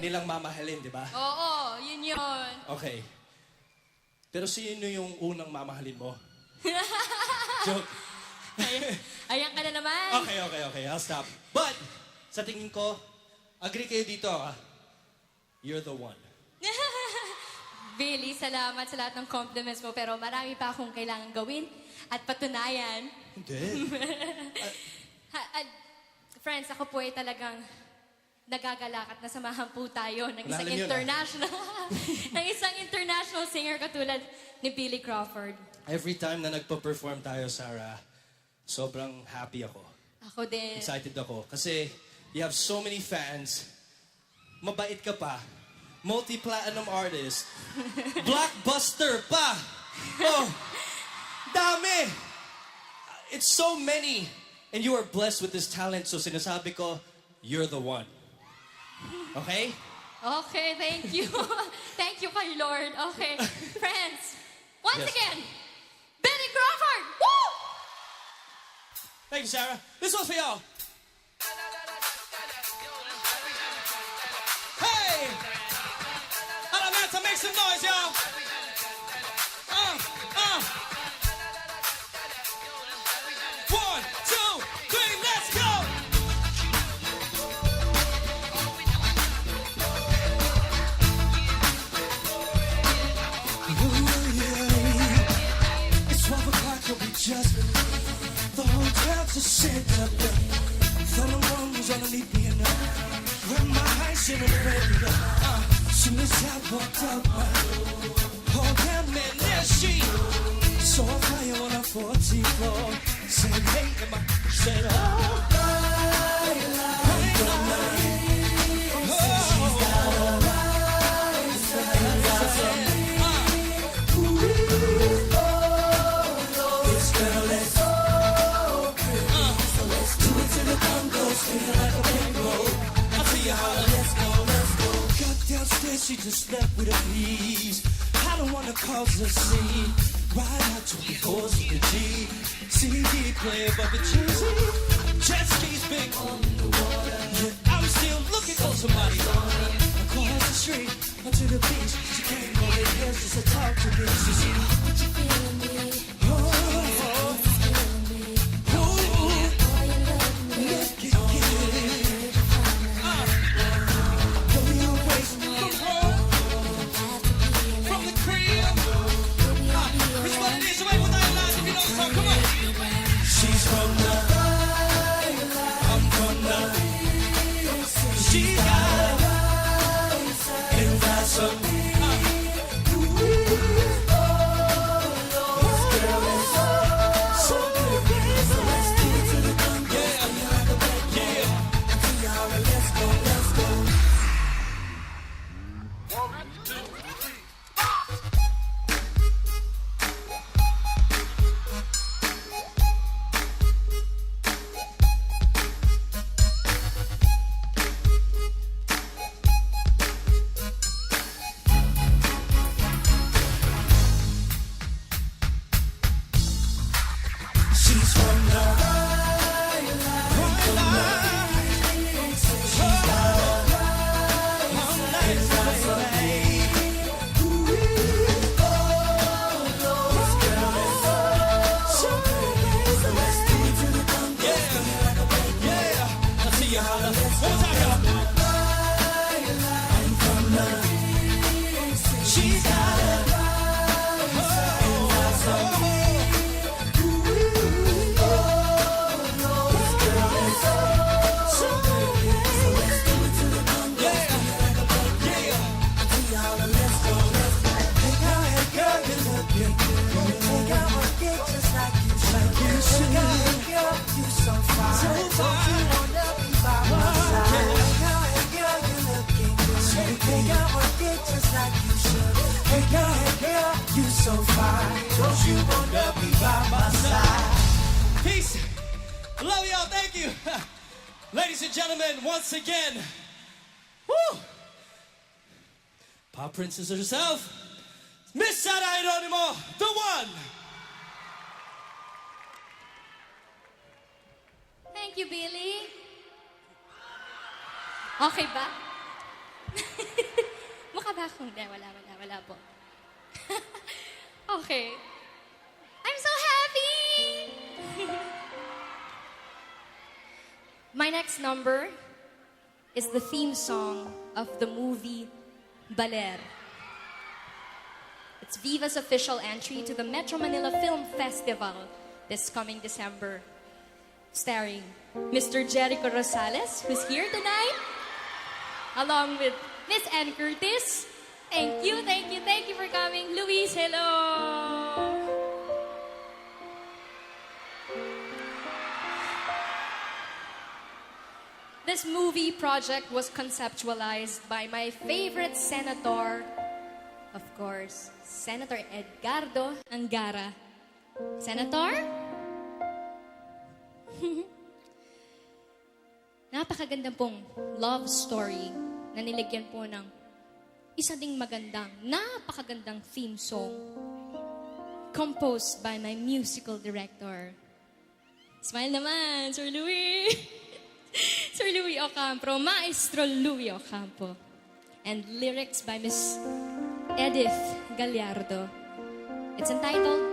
nilang mamahalin, di ba? Oo, yun yun. Okay. Pero sino yung unang mamahalin mo? Joke. Ayan ka na naman. Okay. I'll stop. But, sa tingin ko, agree kayo dito, You're the one. Billy, salamat sa lahat ng compliments mo. Pero marami pa akong kailangan gawin at patunayan. Hindi. Friends, ako po ay talagang nagagalak at nasamahan po tayo ng isang Lalim yun, international ng isang international singer katulad ni Billy Crawford. Every time na nagpa-perform tayo, Sarah, sobrang happy ako. Ako din. Excited ako. Kasi you have so many fans. Mabait ka pa. Multi-platinum artist. Blockbuster pa! Oh! Dami! It's so many. And you are blessed with this talent. So sinasabi ko, you're the one. Okay? Okay, thank you. Thank you kay Lord. Okay. Friends, once Yes. again, Billy Crawford! Woo! Thank you, Sarah. This one's for y'all. Hey! Atlanta, make some noise, y'all. One, two, three, let's go! It's 12 o'clock, you'll be just the hotel just set up. Thought no one was gonna leave me enough. When my eyes in the bed, soon as I walked out, oh damn man, there she saw a fire on a 14th floor. Said, hey, am I? Said, oh, downstairs, she just left with her knees. I don't wanna cause a scene. Ride out to the horse with the G. CD player, but the cheesy. Jet skis big on the water. Yeah, I was still looking for somebody. Across the street, onto the beach. She came over here just to talk to me. She said, what you feeling me? She's from the I'm from the She got and got some This girl is so good. So let's do it to the conga. Yeah. Let's go. She's from the She's got so fine, don't you wanna be by my side? Peace. Love y'all. Thank you. Ladies and gentlemen, once again, woo! Pop Princess herself, Miss Sara Hieronimo, the one. Thank you, Billy. Okay ba? wala akong, wala po. Okay. I'm so happy! My next number is the theme song of the movie Baler. It's Viva's official entry to the Metro Manila Film Festival this coming December. Starring Mr. Jericho Rosales, who's here tonight, along with Miss Ann Curtis. Thank you for coming. Luis, hello! This movie project was conceptualized by my favorite senator, of course, Senator Edgardo Angara. Senator? Napakagandang pong love story na nilagyan po ng isa ding napakagandang theme song composed by my musical director. Smile naman, Sir Louie! Sir Louie Ocampo, Maestro Louie Ocampo. And lyrics by Miss Edith Gallardo. It's entitled,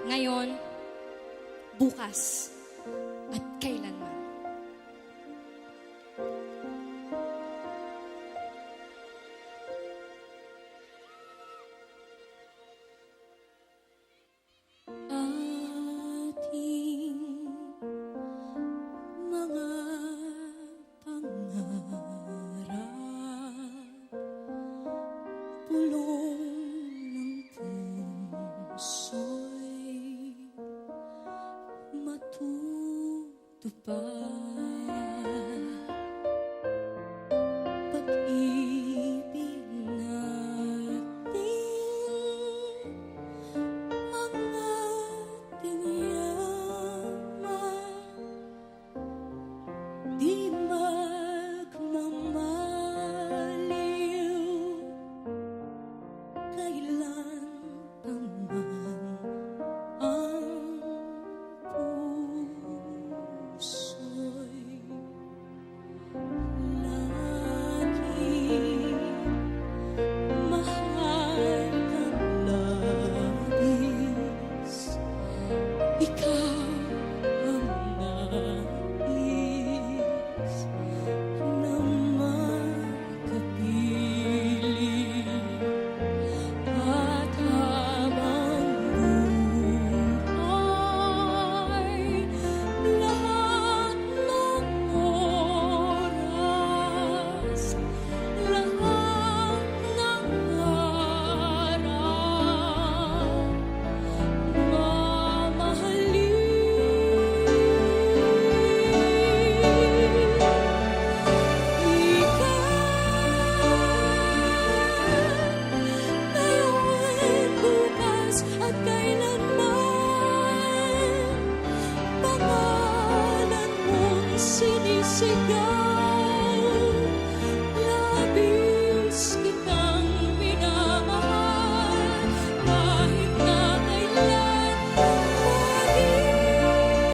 Ngayon, Bukas, at Kailan.